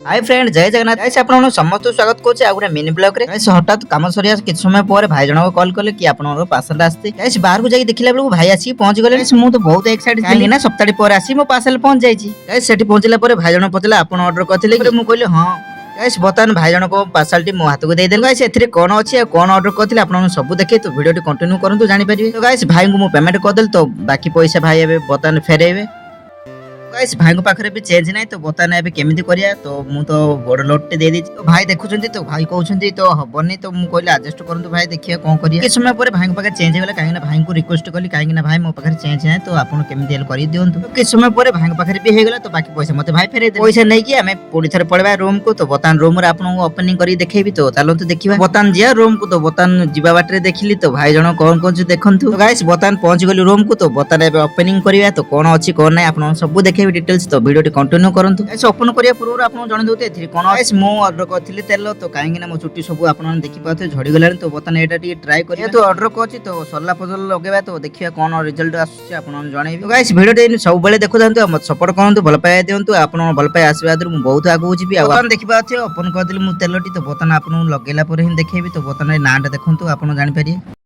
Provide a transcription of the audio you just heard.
Hi friend जय Jagannath guys आपण समस्त स्वागत करछे आ गुरे मिनी ब्लॉग रे गाइस हठात काम सरिया किछ समय पर भाई जण को कॉल करले कि आपण पार्सल आस्ते गाइस बाहर को जाई देखिला बेलू भाई आसी पहुंच गले गाइस मु तो बहुत एक्साइटेड छी ना सप्ताह पर आसी मो पार्सल पहुंच जाई छी गाइस सेठी पहुंचला पर भाई जण पतला आपण ऑर्डर करथिले मु कहले हां गाइस बतन भाई जण को पार्सल टी मो हाथ को दे देल गाइस एथरे कोन अछि आ कोन ऑर्डर करथिले आपण सब देखे तो वीडियो टी कंटिन्यू करंतु जानि परिबे तो गाइस भाई को मु पेमेंट कर देल तो बाकी पैसा भाई एबे बतन फेरेबे गाइस भाई को पाखरे भी चेंज नाही तो बताना एबे केमिति करिया तो मु तो बड़ लोट दे दी तो भाई देखुछंती तो भाई कहउछंती तो हबनी तो मु कहले एडजस्ट करंतु भाई देखिया कोन करिया किछ समय पर भाई को पाखरे चेंज होला काहे ना भाई को रिक्वेस्ट करली काहे ना भाई मो पाखरे चेंज नाही तो आपन केमिति हेल करि दियंतु किछ समय पर भाई को पाखरे भी हे गेला तो बाकी पैसा मते भाई फेरे दे पैसा नै कि हमें पुडी थरे पळबा रूम को तो बतान रूम रे आपन ओपनिंग करी देखेबी तो चालो तो देखिबा बतान जिया रूम को तो बतान जिबा बाटरे देखिली तो भाई जण कोन कोन देखंतु तो गाइस बतान पहुंच गली रूम को तो बतान एबे ओपनिंग करिया तो कोन अछि कोन नै आपन सब देखेबी डिटेल्स तो वीडियो कंटिन्यू करंतु गाइस ओपन करिया पूर्व आपन जण दोते एथि कोन गाइस मो ऑर्डर करथिले तेल तो काहेकि ना मो छुट्टी सब आपन देखि पाथे झड़ी गलानी तो बतन एटा टी ट्राई करिया तो ऑर्डर करछि तो सरला पजल लगेबा तो देखिया कोन रिजल्ट आसुछि आपन जणैबी तो गाइस वीडियो टी सब बेले देखु जानतु मत सपोर्ट करंतु भल पाए दियंतु आपन भल पाए आशीर्वाद मु बहुत आगु जिबी आपन देखि पाथे ओपन करदिले मु तेल टी तो बतन आपन लगेला पर ही देखेबी तो बतन नाटा देखंतु आपन जानि पारिए।